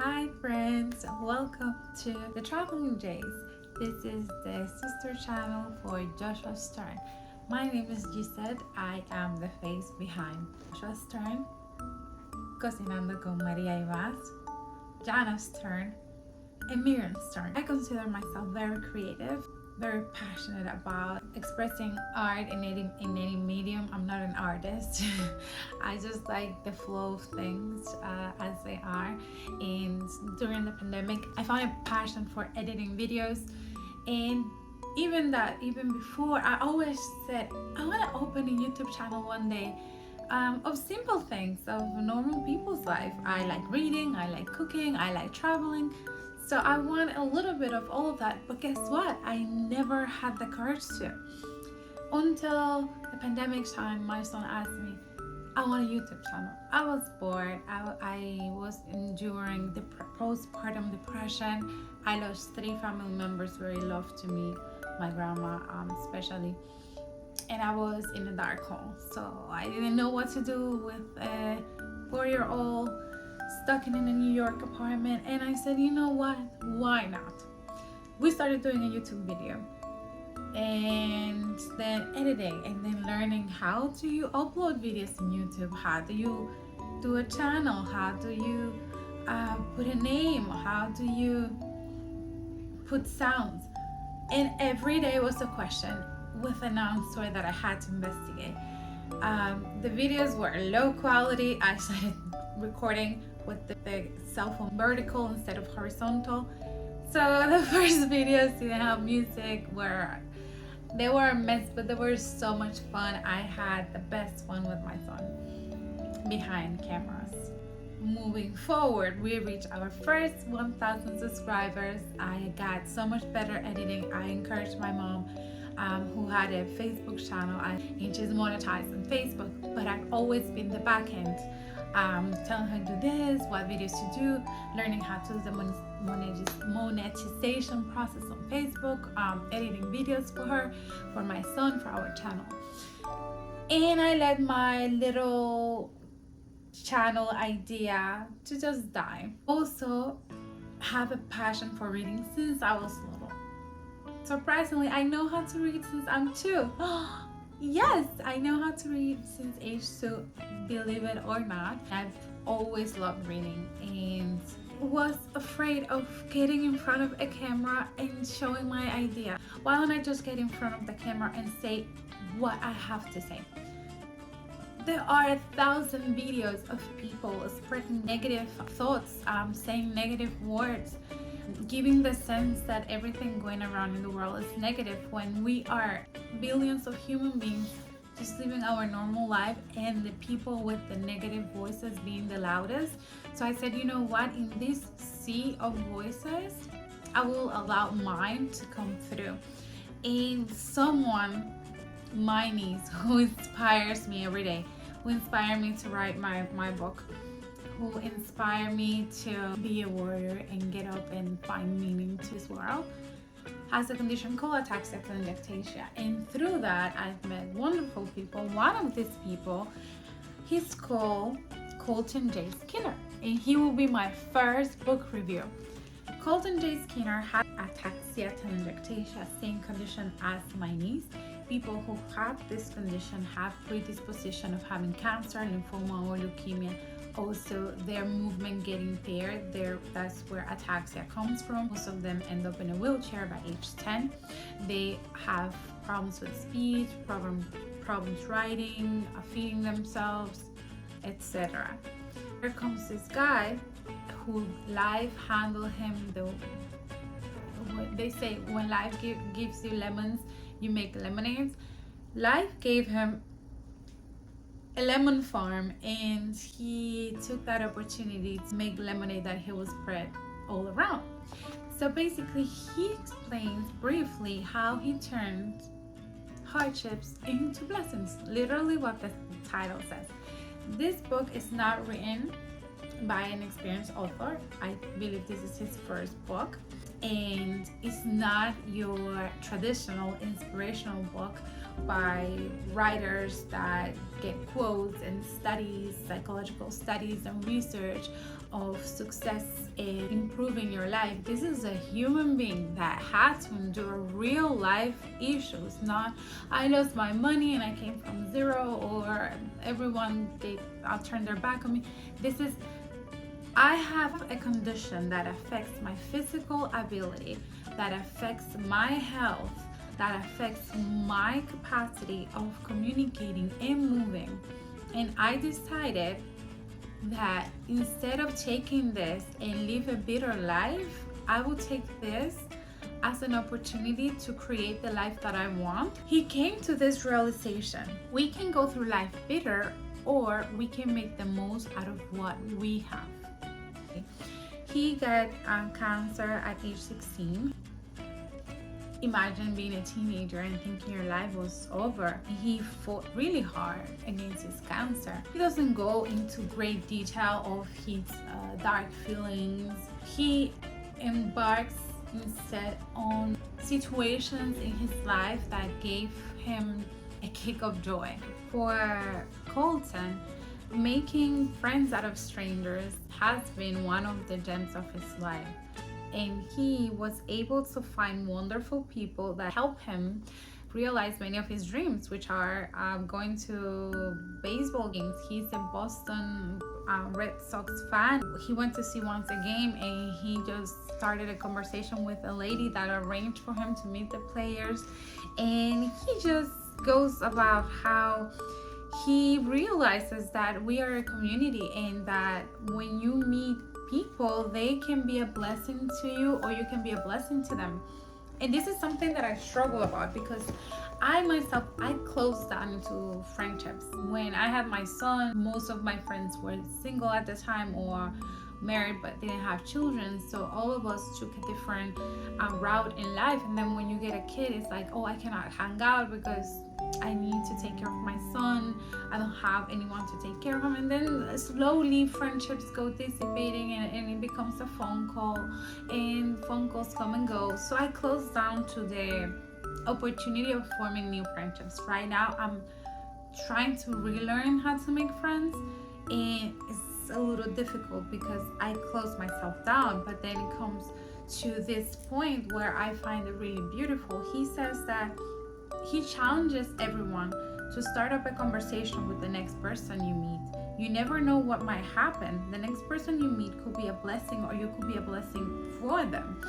Hi friends, welcome to the Traveling Jays. This is the sister channel for Joshua Stern. My name is Gisette. I am the face behind Joshua Stern, Cocinando con Maria y Vaz, Jana Stern, and Miriam Stern. I consider myself very creative, very passionate about expressing art in any medium. I'm not an artist. I just like the flow of things as they are. And during the pandemic, I found a passion for editing videos. And even before, I always said, I want to open a YouTube channel one day of simple things, of normal people's life. I like reading, I like cooking, I like traveling. So I want a little bit of all of that, but guess what? I never had the courage to. Until the pandemic time, my son asked me, I want a YouTube channel. I was bored. I was enduring the postpartum depression. I lost 3 family members very loved to me, my grandma especially. And I was in a dark hole. So I didn't know what to do with a 4-year-old stuck in a New York apartment, and I said, you know what, why not? We started doing a YouTube video and then editing and then learning how do you upload videos in YouTube, how do you do a channel, how do you put a name, how do you put sounds, and every day was a question with an answer that I had to investigate. The videos were low quality. I started recording with the cell phone vertical instead of horizontal. So the first videos didn't have music, they were a mess, but they were so much fun. I had the best fun with my son behind cameras. Moving forward, we reached our first 1,000 subscribers. I got so much better editing. I encouraged my mom, who had a Facebook channel, and she's monetized on Facebook, but I've always been the back end. Telling her do this, what videos to do, learning how to do the monetization process on Facebook, editing videos for her, for my son, for our channel. And I let my little channel idea to just die. Also, have a passion for reading since I was little. Surprisingly, I know how to read since I'm 2. Yes, I know how to read since age 2, believe it or not. I've always loved reading and was afraid of getting in front of a camera and showing my idea. Why don't I just get in front of the camera and say what I have to say? There are 1,000 videos of people spreading negative thoughts, saying negative words, giving the sense that everything going around in the world is negative when we are billions of human beings just living our normal life and the people with the negative voices being the loudest. So I said, you know what, in this sea of voices, I will allow mine to come through. And someone, my niece, who inspires me every day, who inspired me to write my book, who inspire me to be a warrior and get up and find meaning to this world, has a condition called ataxia telangiectasia. And through that, I've met wonderful people. One of these people, he's called Colten J. And he will be my first book review. Colten J. has ataxia telangiectasia, same condition as my niece. People who have this condition have predisposition of having cancer, lymphoma, or leukemia. Also, their movement getting impaired. That's where ataxia comes from. Most of them end up in a wheelchair by age 10. They have problems with speech, problems writing, feeding themselves, etc. Here comes this guy who life handled him they say when life gives you lemons, you make lemonades. Life gave him a lemon farm, and he took that opportunity to make lemonade that he will spread all around. So basically, he explains briefly how he turned hardships into blessings, literally what the title says. This book is not written by an experienced author. I believe this is his first book, and it's not your traditional inspirational book by writers that get quotes and studies, psychological studies and research of success and improving your life. This is a human being that had to endure real life issues, not I lost my money and I came from zero, or everyone they I'll turn their back on me. This is I have a condition that affects my physical ability, that affects my health, that affects my capacity of communicating and moving. And I decided that instead of taking this and live a bitter life, I will take this as an opportunity to create the life that I want. He came to this realization. We can go through life bitter, or we can make the most out of what we have. He got cancer at age 16. Imagine being a teenager and thinking your life was over. He fought really hard against his cancer. He doesn't go into great detail of his dark feelings. He embarks instead on situations in his life that gave him a kick of joy. For Colten, making friends out of strangers has been one of the gems of his life, and he was able to find wonderful people that help him realize many of his dreams, which are going to baseball games. He's a Boston Red Sox fan. He went to see once a game, and he just started a conversation with a lady that arranged for him to meet the players, and he just goes about how he realizes that we are a community, and that when you meet people, they can be a blessing to you, or you can be a blessing to them. And this is something that I struggle about, because I myself, I closed down into friendships. When I had my son, most of my friends were single at the time, or married but didn't have children, so all of us took a different route in life. And then when you get a kid, it's like, oh, I cannot hang out because I need to take care of my son. I don't have anyone to take care of him. And then slowly friendships go dissipating, and it becomes a phone call, and phone calls come and go. So I closed down to the opportunity of forming new friendships. Right now I'm trying to relearn how to make friends, and it's a little difficult because I close myself down. But then it comes to this point where I find it really beautiful. He says that he challenges everyone to start up a conversation with the next person you meet. You never know what might happen. The next person you meet could be a blessing, or you could be a blessing for them.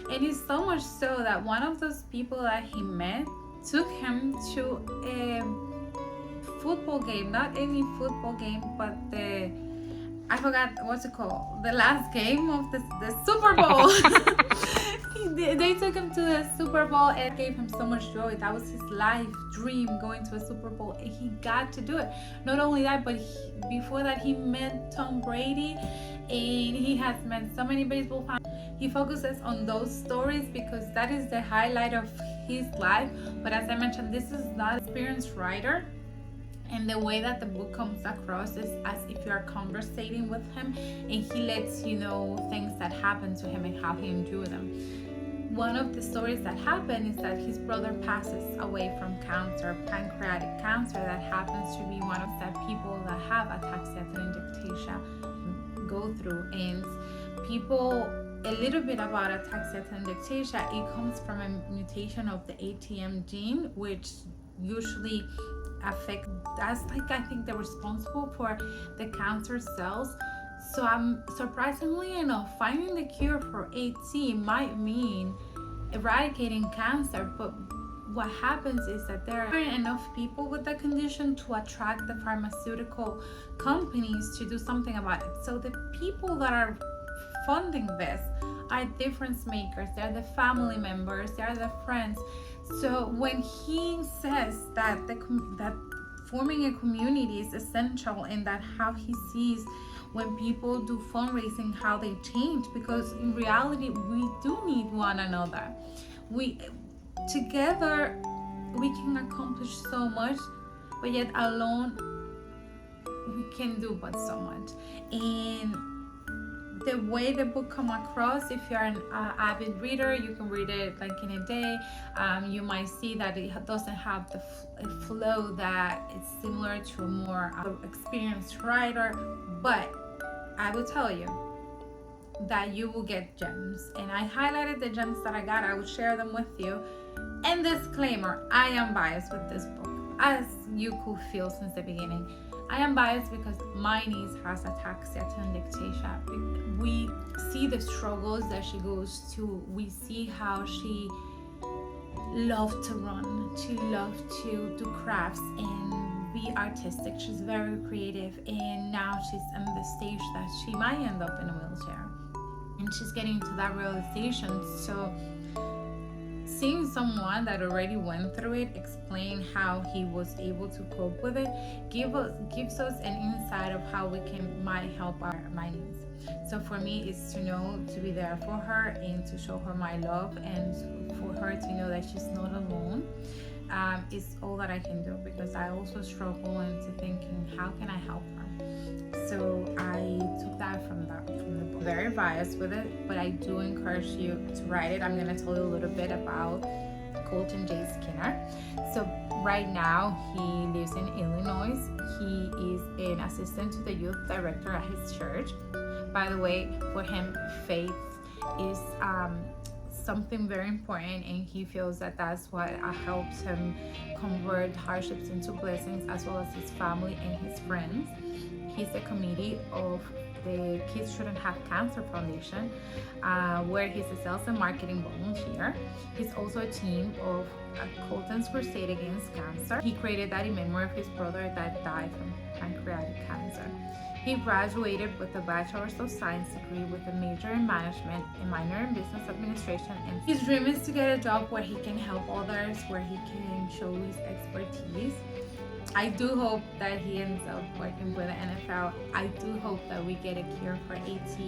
And it's so much so that one of those people that he met took him to a football game, not any football game, but I forgot what's it called, the last game of the Super Bowl. They took him to the Super Bowl, and it gave him so much joy. That was his life dream, going to a Super Bowl, and he got to do it. Not only that, but before that, he met Tom Brady, and he has met so many baseball fans. He focuses on those stories because that is the highlight of his life. But as I mentioned, this is not an experienced writer, and the way that the book comes across is as if you are conversating with him, and he lets you know things that happen to him and how he endured them. One of the stories that happened is that his brother passes away from cancer, pancreatic cancer, that happens to be one of the people that have ataxia telangiectasia go through. And people, a little bit about ataxia telangiectasia, it comes from a mutation of the ATM gene, which usually affect, that's like, I think they're responsible for the cancer cells. So I'm surprisingly enough, finding the cure for AT might mean eradicating cancer, but what happens is that there aren't enough people with the condition to attract the pharmaceutical companies to do something about it. So the people that are funding this are difference makers. They're the family members, they're the friends. So when he says that that forming a community is essential, and that how he sees when people do fundraising, how they change, because in reality we do need one another. We together we can accomplish so much, but yet alone we can do but so much. And the way the book come across, if you're an avid reader, you can read it like in a day. You might see that it doesn't have the flow that is similar to a more experienced writer, but I will tell you, that you will get gems. And I highlighted the gems that I got. I will share them with you. And disclaimer, I am biased with this book, as you could feel since the beginning. I am biased because my niece has ataxia telangiectasia. We see the struggles that she goes to. We see how she loved to run, she loved to do crafts and be artistic. She's very creative, and now she's in the stage that she might end up in a wheelchair. And she's getting to that realization. So seeing someone that already went through it explain how he was able to cope with it gives us an insight of how we might help my niece. So for me, it's to know, to be there for her and to show her my love, and for her to know that she's not alone. Is all that I can do, because I also struggle into thinking, how can I help her? So I took that from the book. Very biased with it, but I do encourage you to write it. I'm going to tell you a little bit about Colten J. Skinner. So right now he lives in Illinois. He is an assistant to the youth director at his church. By the way, for him, faith is something very important, and he feels that that's what helps him convert hardships into blessings, as well as his family and his friends. He's a committee of the Kids Shouldn't Have Cancer Foundation, where he's a sales and marketing volunteer. He's also a team of Colten's Crusade Against Cancer. He created that in memory of his brother that died from pancreatic cancer. He graduated with a Bachelor's of Science degree with a major in management, a minor in business administration, and his dream is to get a job where he can help others, where he can show his expertise. I do hope that he ends up working for the NFL. I do hope that we get a cure for AT,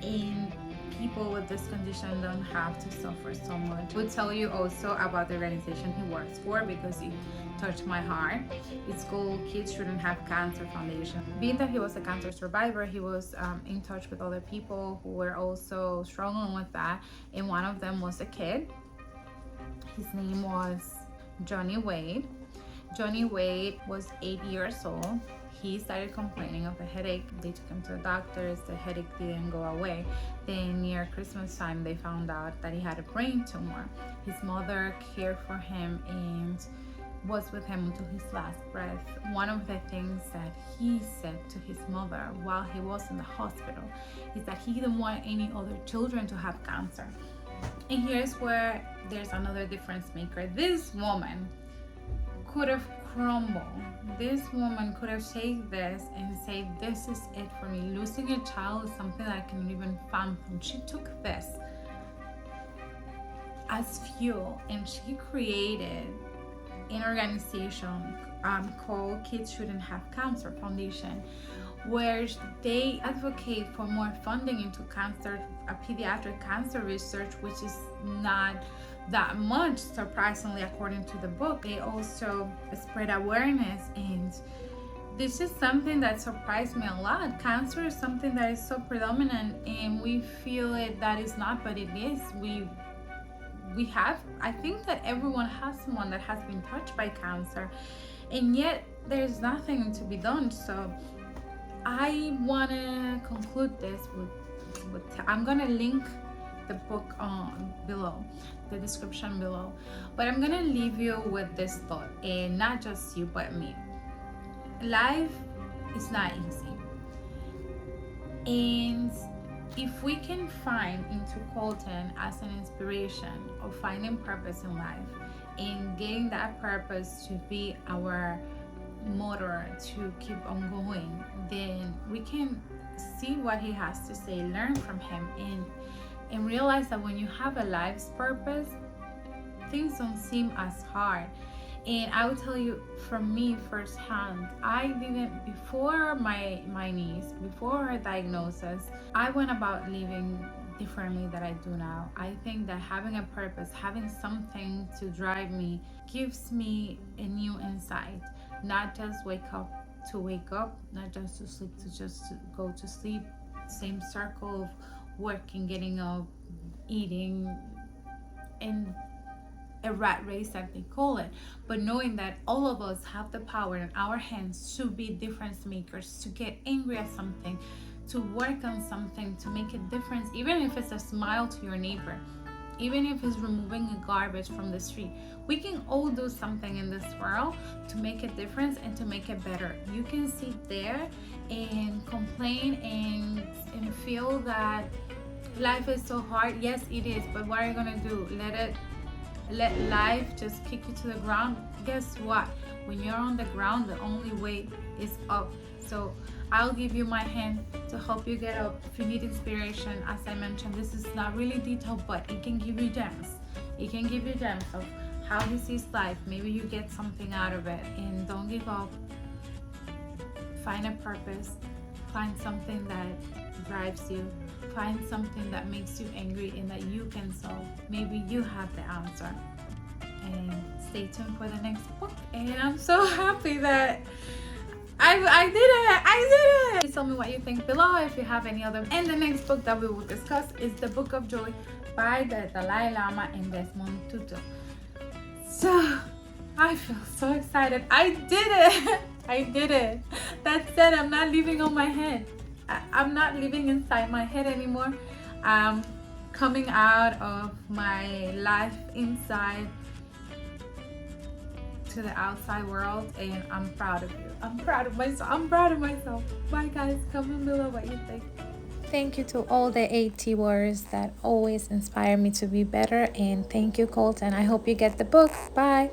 and people with this condition don't have to suffer so much. I will tell you also about the organization he works for, because it touched my heart. It's called Kids Shouldn't Have Cancer Foundation. Being that he was a cancer survivor, he was in touch with other people who were also struggling with that, and one of them was a kid. His name was Johnny Wade. Johnny Wade was 8 years old. He started complaining of a headache. They took him to the doctors. The headache didn't go away. Then near Christmas time, they found out that he had a brain tumor. His mother cared for him and was with him until his last breath. One of the things that he said to his mother while he was in the hospital is that he didn't want any other children to have cancer. And here's where there's another difference maker. This woman could have crumbled. This woman could have taken this and said, this is it for me. Losing a child is something that I cannot even fathom. She took this as fuel, and she created an organization called Kids Shouldn't Have Cancer Foundation, where they advocate for more funding into cancer, pediatric cancer research, which is not that much, surprisingly, according to the book. They also spread awareness, and this is something that surprised me a lot. Cancer is something that is so predominant, and we feel it that is not, but it is. We have, I think that everyone has someone that has been touched by cancer, and yet there's nothing to be done. So I want to conclude this with I'm gonna link the book on below, the description below, but I'm gonna leave you with this thought, and not just you but me. Life is not easy, and if we can find into Colten as an inspiration of finding purpose in life and getting that purpose to be our motor to keep on going, then we can see what he has to say, learn from him, and realize that when you have a life's purpose, things don't seem as hard. And I will tell you from me firsthand, I didn't, before my niece, before her diagnosis, I went about living differently than I do now. I think that having a purpose, having something to drive me, gives me a new insight. Not just wake up, not just to sleep, to go to sleep, same circle of working, getting up, eating, and a rat race that they call it, but knowing that all of us have the power in our hands to be difference makers, to get angry at something, to work on something, to make a difference, even if it's a smile to your neighbor, even if it's removing a garbage from the street. We can all do something in this world to make a difference and to make it better. You can sit there and complain and feel that life is so hard. Yes, it is, but what are you gonna do? Let life just kick you to the ground? Guess what? When you're on the ground, the only way is up. So I'll give you my hand to help you get up. If you need inspiration, as I mentioned, this is not really detailed, but it can give you gems. It can give you gems of how he sees life. Maybe you get something out of it. And don't give up. Find a purpose. Find something that drives you. Find something that makes you angry and that you can solve. Maybe you have the answer. And stay tuned for the next book. And I'm so happy that I did it. Please tell me what you think below if you have any other. And the next book that we will discuss is The Book of Joy by the Dalai Lama and Desmond Tutu. So I feel so excited. I did it. I did it. That's it. I'm not living on my head. I'm not living inside my head anymore. I'm coming out of my life inside to the outside world, and I'm proud of you. I'm proud of myself. I'm proud of myself. Bye guys. Comment below what you think. Thank you to all the AT warriors that always inspire me to be better, and thank you, Colten. I hope you get the book. Bye.